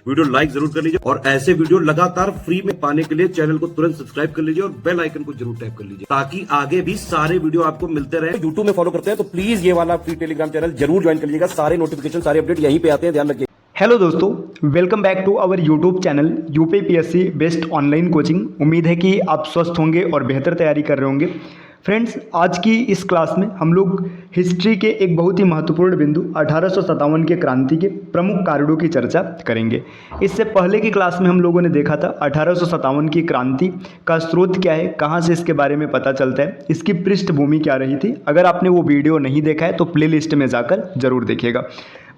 Video like जरूर कर लीजिए और ऐसे वीडियो लगातार फ्री में पाने के लिए चैनल को तुरंत सब्सक्राइब कर लीजिए और बेल आइकन को जरूर टैप कर लीजिए ताकि आगे भी सारे वीडियो आपको मिलते रहे। यूट्यूब में फॉलो करते हैं तो प्लीज ये वाला फ्री टेलीग्राम चैनल जरूर ज्वाइन कर लीजिएगा। सारे नोटिफिकेशन सारे अपडेट यहीं पे आते हैं, ध्यान रखिए। हेलो दोस्तों, welcome back to our YouTube channel UPPSC best online coaching. उम्मीद है कि आप स्वस्थ होंगे और बेहतर तैयारी कर रहे होंगे। फ्रेंड्स, आज की इस क्लास में हम लोग हिस्ट्री के एक बहुत ही महत्वपूर्ण बिंदु 1857 के क्रांति के प्रमुख कारणों की चर्चा करेंगे। इससे पहले की क्लास में हम लोगों ने देखा था 1857 की क्रांति का स्रोत क्या है, कहाँ से इसके बारे में पता चलता है, इसकी पृष्ठभूमि क्या रही थी। अगर आपने वो वीडियो नहीं देखा है तो प्लेलिस्ट में जाकर जरूर देखिएगा।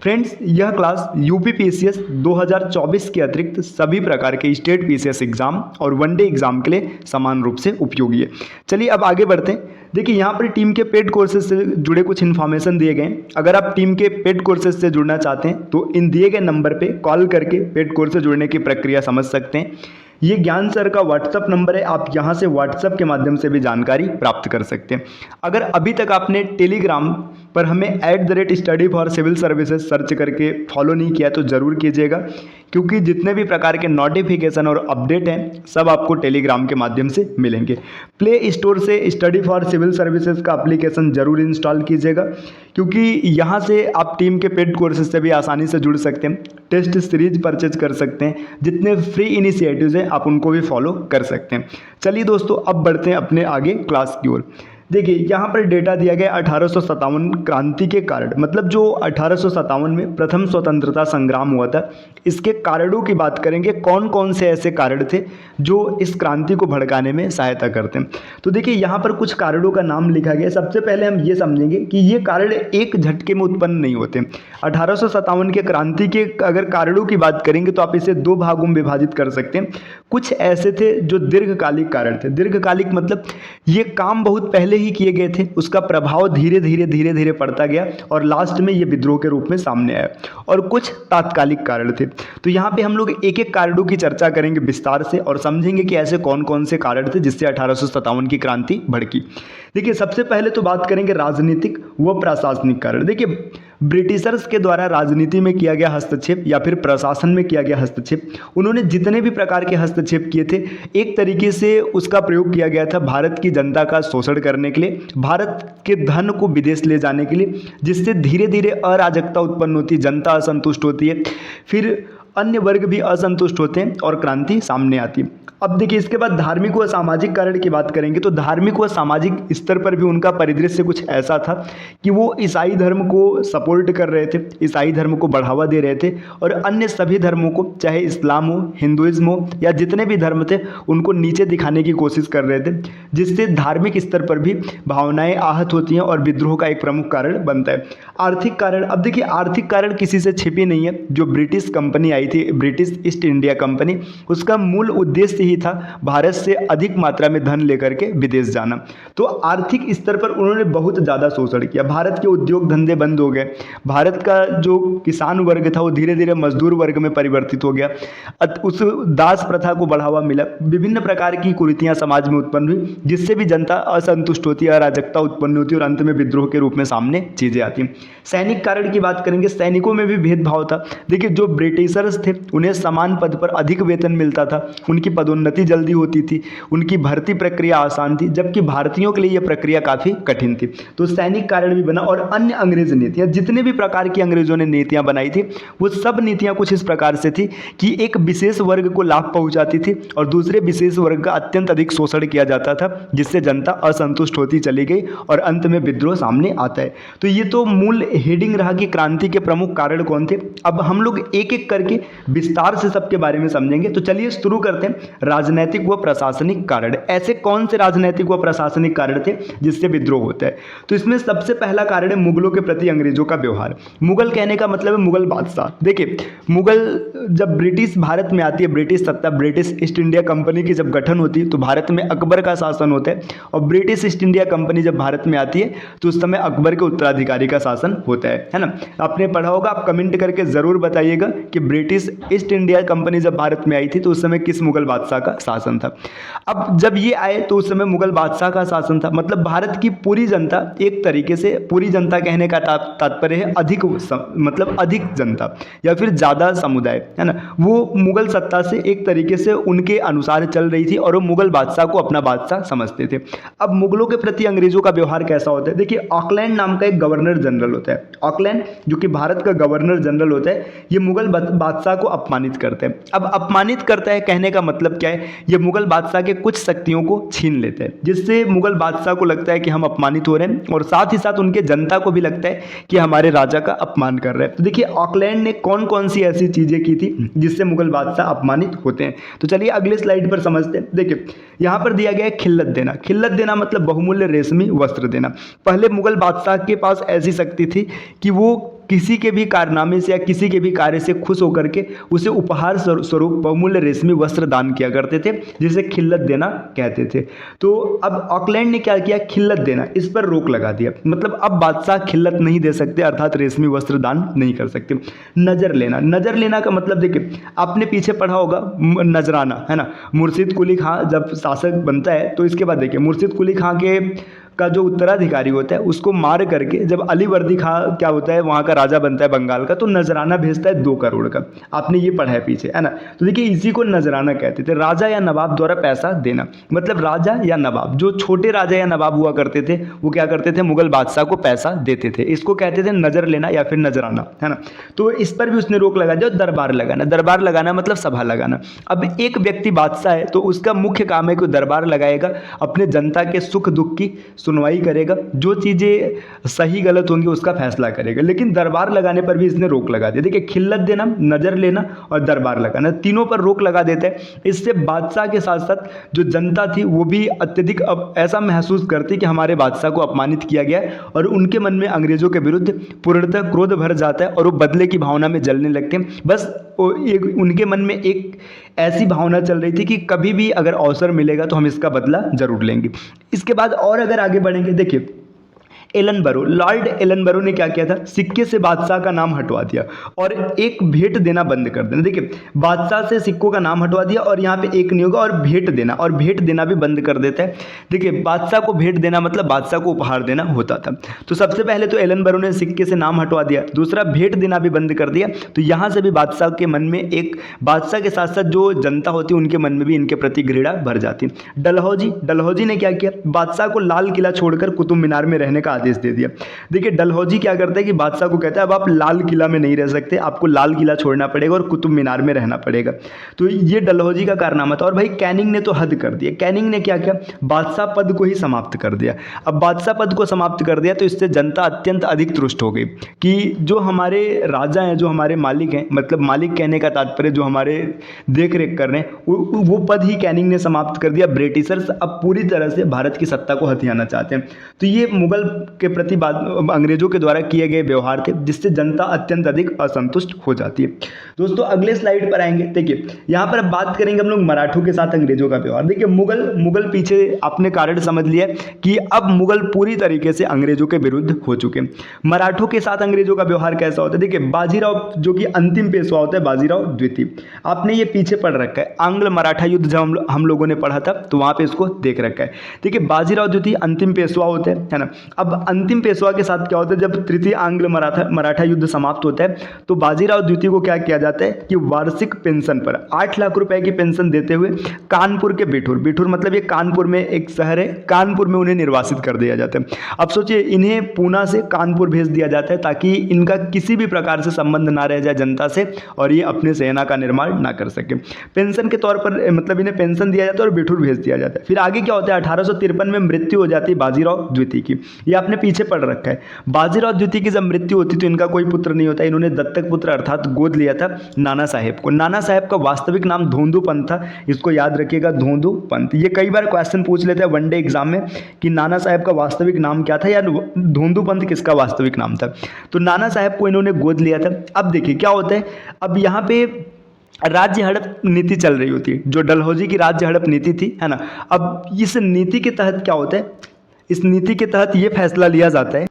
फ्रेंड्स, यह क्लास यूपीपीसीएस 2024 के अतिरिक्त सभी प्रकार के स्टेट पीसीएस एग्जाम और वनडे एग्जाम के लिए समान रूप से उपयोगी है। चलिए अब आगे बढ़ते हैं। देखिए, यहाँ पर टीम के पेड कोर्सेज से जुड़े कुछ इन्फॉर्मेशन दिए गए। अगर आप टीम के पेड कोर्सेज से जुड़ना चाहते हैं तो इन दिए गए नंबर पे कॉल करके पेड कोर्स से जुड़ने की प्रक्रिया समझ सकते हैं। ये ज्ञान सर का व्हाट्सअप नंबर है, आप यहाँ से व्हाट्सअप के माध्यम से भी जानकारी प्राप्त कर सकते हैं। अगर अभी तक आपने टेलीग्राम पर हमें @study for civil services search करके फॉलो नहीं किया तो ज़रूर कीजिएगा, क्योंकि जितने भी प्रकार के नोटिफिकेशन और अपडेट हैं सब आपको टेलीग्राम के माध्यम से मिलेंगे। प्ले स्टोर से स्टडी फॉर सिविल सर्विसेज का एप्लीकेशन ज़रूर इंस्टॉल कीजिएगा, क्योंकि यहाँ से आप टीम के पेड कोर्सेज से भी आसानी से जुड़ सकते हैं, टेस्ट सीरीज परचेज कर सकते हैं, जितने फ्री इनिशिएटिव्स हैं आप उनको भी फॉलो कर सकते हैं। चलिए दोस्तों, अब बढ़ते हैं अपने आगे क्लास की ओर। देखिए, यहाँ पर डेटा दिया गया 1857 क्रांति के कारण, मतलब जो 1857 में प्रथम स्वतंत्रता संग्राम हुआ था, इसके कारणों की बात करेंगे। कौन कौन से ऐसे कारण थे जो इस क्रांति को भड़काने में सहायता करते हैं। तो देखिए, यहाँ पर कुछ कारणों का नाम लिखा गया। सबसे पहले हम ये समझेंगे कि ये कारण एक झटके में उत्पन्न नहीं होते। 1857 के क्रांति के अगर कारणों की बात करेंगे तो आप इसे दो भागों में विभाजित कर सकते हैं। कुछ ऐसे थे जो दीर्घकालिक कारण थे। दीर्घकालिक मतलब ये काम बहुत पहले ही किए गए थे, उसका प्रभाव धीरे धीरे पड़ता गया और लास्ट में ये विद्रोह के रूप में सामने आया। और कुछ तात्कालिक कारण थे। तो यहाँ पे हम लोग एक एक कारणों की चर्चा करेंगे विस्तार से और समझेंगे कि ऐसे कौन कौन से कारण थे जिससे 1857 की क्रांति भड़की। देखिए, सबसे पहले तो बात करेंगे राजनीतिक व प्रशासनिक कारण। देखिए, ब्रिटिशर्स के द्वारा राजनीति में किया गया हस्तक्षेप या फिर प्रशासन में किया गया हस्तक्षेप, उन्होंने जितने भी प्रकार के हस्तक्षेप किए थे एक तरीके से उसका प्रयोग किया गया था भारत की जनता का शोषण करने के लिए, भारत के धन को विदेश ले जाने के लिए, जिससे धीरे धीरे अराजकता उत्पन्न होती है, जनता असंतुष्ट होती है, फिर अन्य वर्ग भी असंतुष्ट होते हैं और क्रांति सामने आती है। अब देखिए, इसके बाद धार्मिक व सामाजिक कारण की बात करेंगे तो धार्मिक व सामाजिक स्तर पर भी उनका परिदृश्य कुछ ऐसा था कि वो ईसाई धर्म को सपोर्ट कर रहे थे, ईसाई धर्म को बढ़ावा दे रहे थे और अन्य सभी धर्मों को, चाहे इस्लाम हो, हिंदुइज्म हो या जितने भी धर्म थे, उनको नीचे दिखाने की कोशिश कर रहे थे, जिससे धार्मिक स्तर पर भी भावनाएं आहत होती हैं और विद्रोह का एक प्रमुख कारण बनता है। आर्थिक कारण, अब देखिए आर्थिक कारण किसी से छिपी नहीं है। जो ब्रिटिश कंपनी आई थी, ब्रिटिश ईस्ट इंडिया कंपनी, उसका मूल उद्देश्य ही था भारत से अधिक मात्रा में धन लेकर के विदेश जाना। तो आर्थिक स्तर पर उन्होंने बहुत ज़्यादा शोषण किया। भारत के उद्योग धंधे बंद हो गए, भारत का जो किसान वर्ग था वो धीरे धीरे मजदूर वर्ग में परिवर्तित हो गया, उस दास प्रथा को बढ़ावा मिला, विभिन्न प्रकार की कुरीतियां समाज में उत्पन्न हुई, जिससे भी जनता असंतुष्ट होती है, अराजकता उत्पन्न होती है और अंत में विद्रोह के रूप में सामने चीजें आती। सैनिक कारण की बात करेंगे, सैनिकों में भी भेदभाव था। देखिए, जो ब्रिटिशर्स थे उन्हें समान पद पर अधिक वेतन मिलता था, उनकी पदोन्नति जल्दी होती थी, उनकी भर्ती प्रक्रिया आसान थी, जबकि भारतीयों के लिए यह प्रक्रिया काफी कठिन थी। तो सैनिक कारण भी बना। और अन्य अंग्रेज नीतियां, जितने भी प्रकार की अंग्रेजों ने नीतियां बनाई थी, वो सब नीतियां कुछ इस प्रकार से थी कि एक विशेष वर्ग को लाभ पहुंचाती थी और दूसरे विशेष वर्ग का अत्यंत अधिक शोषण किया जाता था, जिससे जनता असंतुष्ट होती चली गई और अंत में विद्रोह सामने आता है। तो ये तो मूल हेडिंग रहा कि क्रांति के प्रमुख कारण कौन थे। अब हम लोग एक एक करके विस्तार से सबके बारे में समझेंगे। तो चलिए शुरू करते हैं। राजनैतिक व प्रशासनिक कारण, ऐसे कौन से राजनैतिक व प्रशासनिक कारण थे जिससे विद्रोह होता है। तो इसमें सबसे पहला कारण है मुगलों के प्रति अंग्रेजों का व्यवहार। मुगल कहने का मतलब है मुगल बादशाह। देखिए, मुगल जब ब्रिटिश भारत में आती है, ब्रिटिश सत्ता, ब्रिटिश ईस्ट इंडिया कंपनी की जब गठन होती है तो भारत में अकबर का शासन होता है, और ब्रिटिश ईस्ट इंडिया कंपनी जब भारत में आती है तो उस समय अकबर के उत्तराधिकारी का शासन होता है ना। आपने पढ़ा होगा, आप कमेंट करके जरूर बताइएगा कि British British east India company जब भारत में आई थी तो उस समय किस मुगल बादशाह का शासन था। अब जब ये आए तो उस समय मुगल बादशाह का शासन था, मतलब भारत की पूरी जनता, एक तरीके से पूरी जनता कहने का तात्पर्य है अधिक मतलब अधिक जनता या फिर ज़्यादा समुदाय, है ना, वो मुगल सत्ता से एक तरीके से उनके अनुसार चल रही थी और वो मुगल बादशाह को अपना बादशाह समझते थे। अब मुगलों के प्रति अंग्रेजों का व्यवहार कैसा होता है, देखिए ऑकलैंड नाम का एक गवर्नर जनरल होता है। ऑकलैंड जो कि भारत का गवर्नर जनरल होता है, ये मुगल बादशाह को अपमानित करते हैं। अब अपमानित करता है कहने का मतलब क्या है, ये मुगल बादशाह के कुछ शक्तियों को छीन लेते हैं, जिससे मुगल बादशाह को लगता है कि हम अपमानित हो रहे हैं और साथ ही साथ उनके जनता को भी लगता है कि हमारे राजा का अपमान कर रहे हैं। तो देखिए ऑकलैंड ने कौन कौन सी ऐसी चीज़ें की थी जिससे मुगल बादशाह अपमानित होते हैं। तो चलिए अगले स्लाइड पर समझते हैं। देखिए यहाँ पर दिया गया है खिल्लत देना। खिल्लत देना मतलब बहुमूल्य रेशमी वस्त्र देना। पहले मुगल बादशाह के पास ऐसी शक्ति थी कि वो किसी के भी कारनामे से या किसी के भी कार्य से खुश होकर के उसे उपहार स्वरूप बहुमूल्य रेशमी वस्त्र दान किया करते थे, जिसे खिल्लत देना कहते थे। तो अब ऑकलैंड ने क्या किया, खिल्लत देना, इस पर रोक लगा दिया। मतलब अब बादशाह खिल्लत नहीं दे सकते, अर्थात रेशमी वस्त्र दान नहीं कर सकते। नज़र लेना, नज़र लेना का मतलब देखिए आपने पीछे पढ़ा होगा नजराना, है ना। मुर्शिद कुली खां जब शासक बनता है तो इसके बाद देखिए मुर्शिद कुली खां का जो उत्तराधिकारी होता है उसको मार करके जब अली वर्दी खां क्या होता है वहाँ का राजा बनता है बंगाल का, तो नजराना भेजता है 2 करोड़ का। आपने ये पढ़ा है पीछे, है ना। तो देखिए इसी को नजराना कहते थे। राजा या नवाब द्वारा पैसा देना, मतलब राजा या नवाब, जो छोटे राजा या नवाब हुआ करते थे वो क्या करते थे, मुगल बादशाह को पैसा देते थे। इसको कहते थे नजर लेना या फिर नजराना, है ना। तो इस पर भी उसने रोक लगा दिया। दरबार लगाना, दरबार लगाना मतलब सभा लगाना। अब एक व्यक्ति बादशाह है तो उसका मुख्य काम है कि दरबार लगाएगा, अपने जनता के सुख दुख की सुनवाई करेगा, जो चीज़ें सही गलत होंगी उसका फैसला करेगा। लेकिन दरबार लगाने पर भी इसने रोक लगा दिया। देखिए खिल्लत देना, नज़र लेना और दरबार लगाना, तीनों पर रोक लगा देता है। इससे बादशाह के साथ साथ जो जनता थी वो भी अत्यधिक अब ऐसा महसूस करती कि हमारे बादशाह को अपमानित किया गया है और उनके मन में अंग्रेजों के विरुद्ध पूर्णतः क्रोध भर जाता है और वो बदले की भावना में जलने लगते हैं। बस उनके मन में एक ऐसी भावना चल रही थी कि कभी भी अगर अवसर मिलेगा तो हम इसका बदला जरूर लेंगे। इसके बाद और अगर आगे बढ़ेंगे, देखिए एलन बरो, लॉर्ड एलन बरो ने क्या किया था, सिक्के से बादशाह का नाम हटवा दिया और एक भेंट देना बंद कर देना। देखिए बादशाह से सिक्कों का नाम हटवा दिया और यहाँ पे एक नहीं होगा, और भेंट देना भी बंद कर देता है। देखिए बादशाह को भेंट देना मतलब बादशाह को उपहार देना होता था। तो सबसे पहले तो एलन बरो ने सिक्के से नाम हटवा दिया, दूसरा भेंट देना भी बंद कर दिया। तो यहाँ से भी बादशाह के मन में एक, बादशाह के साथ साथ जो जनता होती है उनके मन में भी इनके प्रति घृणा भर जाती। डलहौजी ने क्या किया, बादशाह को लाल किला छोड़कर कुतुब मीनार में रहने का आदेश दे दिया। देखिए डलहौजी क्या करता है कि बादशाह को कहता है अब आप लाल किला में नहीं रह सकते, आपको लाल किला छोड़ना पड़ेगा और कुतुब मीनार में रहना पड़ेगा। तो ये डलहौजी का कारनामा था। और भाई कैनिंग ने तो हद कर दिया। कैनिंग ने क्या किया, बादशाह पद को ही समाप्त कर दिया। अब बादशाह पद को समाप्त कर दिया तो इससे जनता अत्यंत अधिक तुष्ट हो गई कि जो हमारे राजा हैं, जो हमारे मालिक हैं, मतलब मालिक कहने का तात्पर्य जो हमारे देख रेख कर रहे हैं, वो पद ही कैनिंग ने समाप्त कर दिया। ब्रिटिशर्स अब पूरी तरह से भारत की सत्ता को हथियाना चाहते हैं। तो ये मुगल के प्रति अंग्रेजों के द्वारा किए गए व्यवहार थे, जिससे जनता अत्यंत अधिक असंतुष्ट हो जाती है। दोस्तों अगले स्लाइड पर आएंगे। देखिए यहाँ पर अब बात करेंगे हम लोग मराठों के साथ अंग्रेजों का व्यवहार। देखिए मुगल पीछे आपने कारण समझ लिया कि अब मुगल पूरी तरीके से अंग्रेजों के विरुद्ध हो चुके हैं। मराठों के साथ अंग्रेजों का व्यवहार कैसा होता है, देखिए बाजीराव जो कि अंतिम पेशवा होता है, बाजीराव द्वितीय, आपने ये पीछे पढ़ रखा है। आंग्ल मराठा युद्ध जब हम लोगों ने पढ़ा था तो वहां पे इसको देख रखा है। देखिए बाजीराव द्वितीय अंतिम पेशवा होते हैं, है ना। अब अंतिम पेशवा के साथ क्या होता है, जब तृतीय आंग्ल मराठा युद्ध समाप्त होता है तो बाजीराव द्वितीय को क्या किया जाता है कि वार्षिक पेंशन पर 8 लाख रुपए की पेंशन देते हुए कानपुर के बिठूर मतलब ये कानपुर में एक शहर है, कानपुर में उन्हें निर्वासित कर दिया जाता है। अब सोचिए इन्हें पूना से कानपुर भेज दिया जाता है ताकि इनका किसी भी प्रकार से संबंध ना रह जाए जनता से और ये अपने सेना का निर्माण ना कर सके। पेंशन के तौर पर मतलब इन्हें पेंशन दिया जाता है और बिठूर भेज दिया जाता है। फिर आगे क्या होता है, 1853 में मृत्यु हो जाती है बाजीराव द्वितीय की। ये आपने पीछे पढ़ रखा है। बाजीराव द्वितीय की जब मृत्यु होती तो इनका कोई पुत्र नहीं होता, इन्होंने दत्तक पुत्र अर्थात गोद लिया था नाना साहेब को। नाना साहेब का वास्तविक नाम धोंदू पंत था, इसको याद रखिएगा, धोंदू पंत। ये कई बार क्वेश्चन पूछ लेते हैं वनडे एग्जाम में कि नाना साहेब का वास्तविक नाम क्या था या धोंदू पंत किसका वास्तविक नाम था। तो नाना साहेब को इन्होंने गोद लिया था। अब देखिए क्या होता है, अब यहाँ पे राज्य हड़प नीति चल रही होती है, जो डलहौजी की राज्य हड़प नीति थी, है ना। अब इस नीति के तहत क्या होता है, इस नीति के तहत ये फैसला लिया जाता है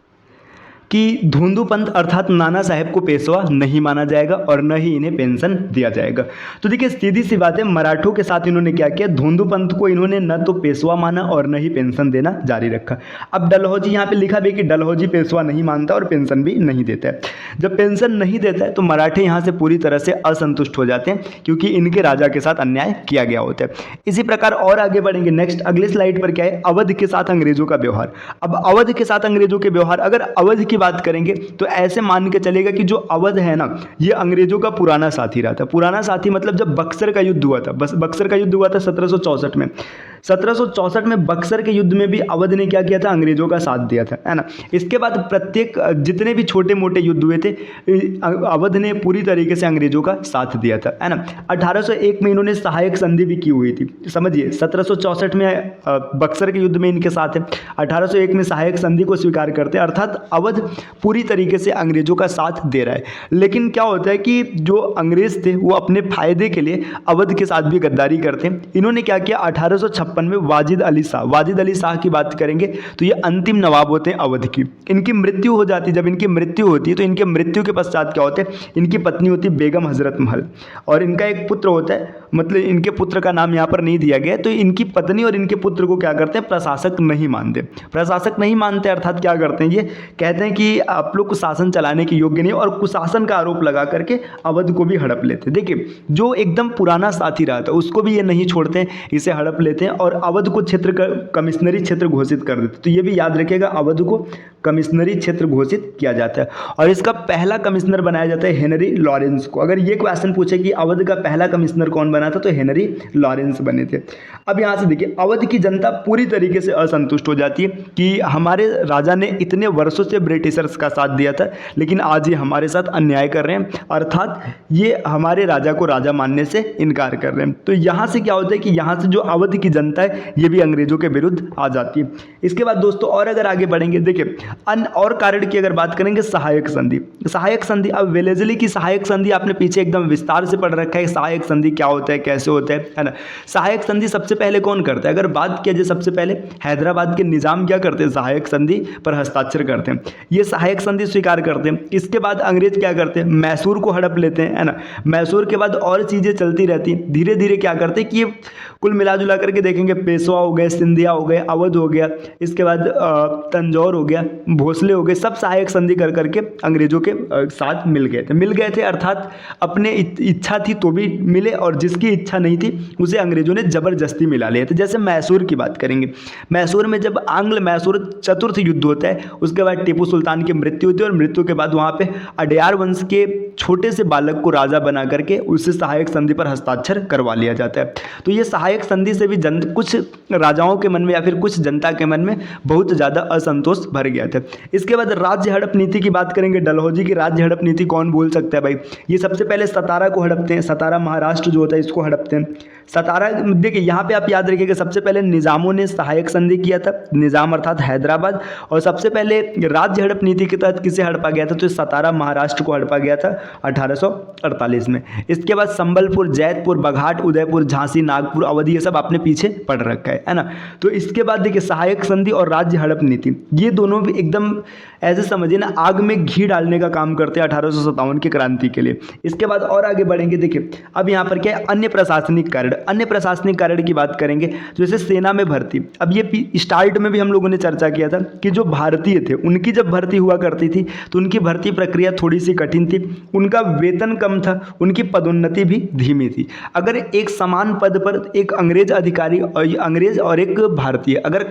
कि धुंधुपंत अर्थात नाना साहेब को पेशवा नहीं माना जाएगा और न ही इन्हें पेंशन दिया जाएगा। तो देखिए सीधी सी बात है, मराठों के साथ इन्होंने क्या किया, धुंधुपंत को इन्होंने न तो पेशवा माना और न ही पेंशन देना जारी रखा। अब डलहौजी यहाँ पे लिखा भी कि डलहौजी पेशवा नहीं मानता और पेंशन भी नहीं देता है। जब पेंशन नहीं देता है तो मराठे यहाँ से पूरी तरह से असंतुष्ट हो जाते हैं, क्योंकि इनके राजा के साथ अन्याय किया गया होता है। इसी प्रकार और आगे बढ़ेंगे, नेक्स्ट अगले स्लाइड पर क्या है, अवध के साथ अंग्रेजों का व्यवहार। अब अवध के साथ अंग्रेजों के व्यवहार, अगर अवध की बात करेंगे तो ऐसे मान के चलेगा कि जो अवध है ना, ये अंग्रेजों का पुराना साथी रहा था। पुराना साथी मतलब जब बक्सर का युद्ध हुआ था, बस बक्सर का युद्ध हुआ था 1764 में। 1764 में बक्सर के युद्ध में भी अवध ने क्या किया था, अंग्रेजों का साथ दिया था, है ना। इसके बाद प्रत्येक जितने भी छोटे मोटे युद्ध हुए थे, अवध ने पूरी तरीके से अंग्रेजों का साथ दिया था, है ना। 1801 में इन्होंने सहायक संधि भी की हुई थी, समझिए 1764 में बक्सर के युद्ध में इनके साथ है, 1801 में सहायक संधि को स्वीकार करते हैं, अर्थात अवध पूरी तरीके से अंग्रेजों का साथ दे रहा है। लेकिन क्या होता है कि जो अंग्रेज थे वो अपने फायदे के लिए अवध के साथ भी गद्दारी करते हैं। इन्होंने क्या किया, 1856 में वाजिद अली शाह की बात करेंगे तो ये अंतिम नवाब होते हैं अवध की। इनकी मृत्यु हो जाती है, जब इनकी मृत्यु होती है तो इनके मृत्यु के पश्चात क्या होते हैं, इनकी पत्नी होती है बेगम हजरत महल और इनका एक पुत्र होता है, मतलब इनके पुत्र का नाम यहाँ पर नहीं दिया गया। तो इनकी पत्नी और इनके पुत्र को क्या करते हैं, प्रशासक नहीं मानते। प्रशासक नहीं मानते अर्थात क्या करते हैं, ये कहते हैं कि आप लोग को शासन चलाने के योग्य नहीं, और कुशासन का आरोप लगा करके अवध को भी हड़प लेते हैं। देखिए जो एकदम पुराना साथी रहा था उसको भी ये नहीं छोड़ते हैं, इसे हड़प लेते हैं और अवध को क्षेत्र का कमिश्नरी क्षेत्र घोषित कर देते। तो ये भी याद रखिएगा, अवध को कमिश्नरी क्षेत्र घोषित किया जाता है और इसका पहला कमिश्नर बनाया जाता है हेनरी लॉरेंस को। अगर ये क्वेश्चन पूछे कि अवध का पहला कमिश्नर कौन बना था, तो हेनरी लॉरेंस बने थे। अब यहाँ से देखिए अवध की जनता पूरी तरीके से असंतुष्ट हो जाती है कि हमारे राजा ने इतने वर्षों से ब्रिटिशर्स का साथ दिया था, लेकिन आज ये हमारे साथ अन्याय कर रहे हैं, अर्थात ये हमारे राजा को राजा मानने से इनकार कर रहे हैं। तो यहाँ से क्या होता है कि यहाँ से जो अवध की जनता है ये भी अंग्रेजों के विरुद्ध आ जाती है। इसके बाद दोस्तों और अगर आगे बढ़ेंगे, देखिए अन्य और कारण की अगर बात करेंगे, सहायक संधि। सहायक संधि, अब वेलेजली की सहायक संधि आपने पीछे एकदम विस्तार से पढ़ रखा है, सहायक संधि क्या होता है, कैसे होता है ना। सहायक संधि सबसे पहले कौन करता है, अगर बात किया जाए सबसे पहले हैदराबाद के निजाम क्या करते हैं, सहायक संधि पर हस्ताक्षर करते हैं, ये सहायक संधि स्वीकार करते हैं। इसके बाद अंग्रेज क्या करते हैं, मैसूर को हड़प लेते हैं, है ना। मैसूर के बाद और चीज़ें चलती रहती हैं, धीरे धीरे क्या करते हैं कि ये कुल मिला जुला करके देखेंगे, पेशवा हो गए, सिंधिया हो गए, अवध हो गया, इसके बाद तंजौर हो गया, भोसले हो गए, सब सहायक संधि कर करके अंग्रेजों के साथ मिल गए थे अर्थात अपने इच्छा थी तो भी मिले और जिसकी इच्छा नहीं थी उसे अंग्रेजों ने जबरदस्ती मिला लिए थे। जैसे मैसूर की बात करेंगे, मैसूर में जब आंग्ल मैसूर चतुर्थ युद्ध होता है, उसके बाद टीपू सुल्तान की मृत्यु होती है और मृत्यु के बाद वहाँ पे अडयार वंश के छोटे से बालक को राजा बना करके उससे सहायक संधि पर हस्ताक्षर करवा लिया जाता है। तो ये सहायक संधि से भी कुछ राजाओं के मन में या फिर कुछ जनता के मन में बहुत ज़्यादा असंतोष भर गया था। इसके बाद राज्य हड़प नीति की बात करेंगे, डलहौजी की राज्य हड़प नीति कौन बोल सकता है भाई, ये सबसे पहले सतारा को हड़पते हैं, सतारा महाराष्ट्र जो होता है इसको हड़पते हैं। सतारा देखिए यहाँ पे आप याद रखिएगा, सबसे पहले निज़ामों ने सहायक संधि किया था, निज़ाम अर्थात हैदराबाद, और सबसे पहले राज्य हड़प नीति के तहत किसे हड़पा गया था, तो सतारा महाराष्ट्र को हड़पा गया था 1848 में। इसके बाद संबलपुर, जैतपुर, बघाट, उदयपुर, झांसी, नागपुर, अवधि, ये सब आपने पीछे पढ़ रखा है ना। तो इसके बाद देखिए सहायक संधि और राज्य हड़प नीति, ये दोनों भी एकदम ऐसे समझिए ना आग में घी डालने का काम करते हैं 1857 की क्रांति के लिए। इसके बाद और आगे बढ़ेंगे, देखिए अब यहाँ पर क्या है, अन्य प्रशासनिक कारण। अन्य प्रशासनिक कारण की बात करेंगे, जैसे सेना में भर्ती। अब ये स्टार्ट में भी हम लोगों ने चर्चा किया था कि जो भारतीय थे उनकी जब भर्ती हुआ करती थी तो उनकी भर्ती प्रक्रिया थोड़ी सी कठिन थी, उनका वेतन कम था, उनकी पदोन्नति भी धीमी थी। अगर एक समान पद पर एक अंग्रेज अधिकारी अंग्रेज और एक भारतीय अगर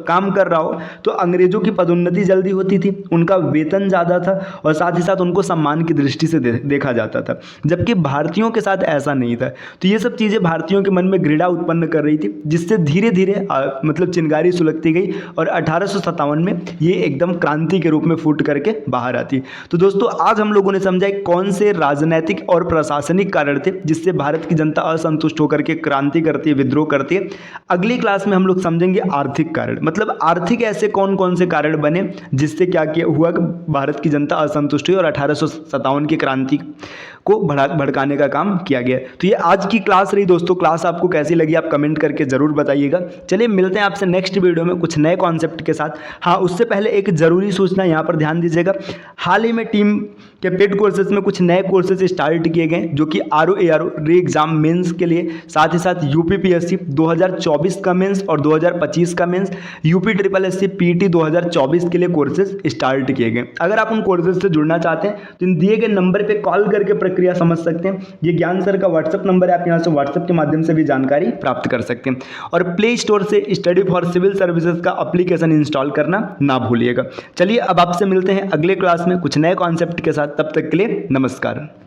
काम कर रहा हो तो अंग्रेजों की पदोन्नति जल्दी होती थी, उनका वेतन ज़्यादा था और साथ ही साथ उनको सम्मान की दृष्टि से देखा जाता था, जबकि भारतीयों के साथ ऐसा नहीं था। तो ये सब चीज़ें भारतीयों के मन में घृणा उत्पन्न कर रही थी, जिससे धीरे धीरे मतलब चिंगारी सुलगती गई और 1857 में ये एकदम क्रांति के रूप में फूट करके बाहर आती। तो दोस्तों आज हम लोगों ने समझा कौन से राजनीतिक और प्रशासनिक कारण थे जिससे भारत की जनता असंतुष्ट होकर के क्रांति करती है, विद्रोह करती है। अगली क्लास में हम लोग समझेंगे आर्थिक कारण, मतलब आर्थिक ऐसे कौन कौन से कारण बने जिससे क्या किया हुआ कि भारत की जनता असंतुष्ट हुई और 1857 की क्रांति को भड़काने का काम किया गया। तो ये आज की क्लास रही दोस्तों। क्लास आपको कैसी लगी आप कमेंट करके ज़रूर बताइएगा। चलिए मिलते हैं आपसे नेक्स्ट वीडियो में कुछ नए कॉन्सेप्ट के साथ। हाँ, उससे पहले एक ज़रूरी सूचना यहाँ पर ध्यान दीजिएगा। हाल ही में टीम के पेड कोर्सेज में कुछ नए कोर्सेज स्टार्ट किए गए जो कि RO री एग्ज़ाम मेंस के लिए, साथ ही साथ UPPSC 2024 का मेंस और 2025 का मेंस, UPSSC PT 2024 के लिए कोर्सेज स्टार्ट किए गए। अगर आप उन कोर्सेज से जुड़ना चाहते हैं तो इन दिए गए नंबर पे कॉल करके प्रक्रिया समझ सकते हैं। ये ज्ञान सर का व्हाट्सएप नंबर है, आप यहाँ से व्हाट्सएप के माध्यम से भी जानकारी प्राप्त कर सकते हैं। और प्ले स्टोर से स्टडी फॉर सिविल सर्विसेज का एप्लीकेशन इंस्टॉल करना ना भूलिएगा। चलिए अब आपसे मिलते हैं अगले क्लास में कुछ नए कॉन्सेप्ट के साथ। तब तक के लिए नमस्कार।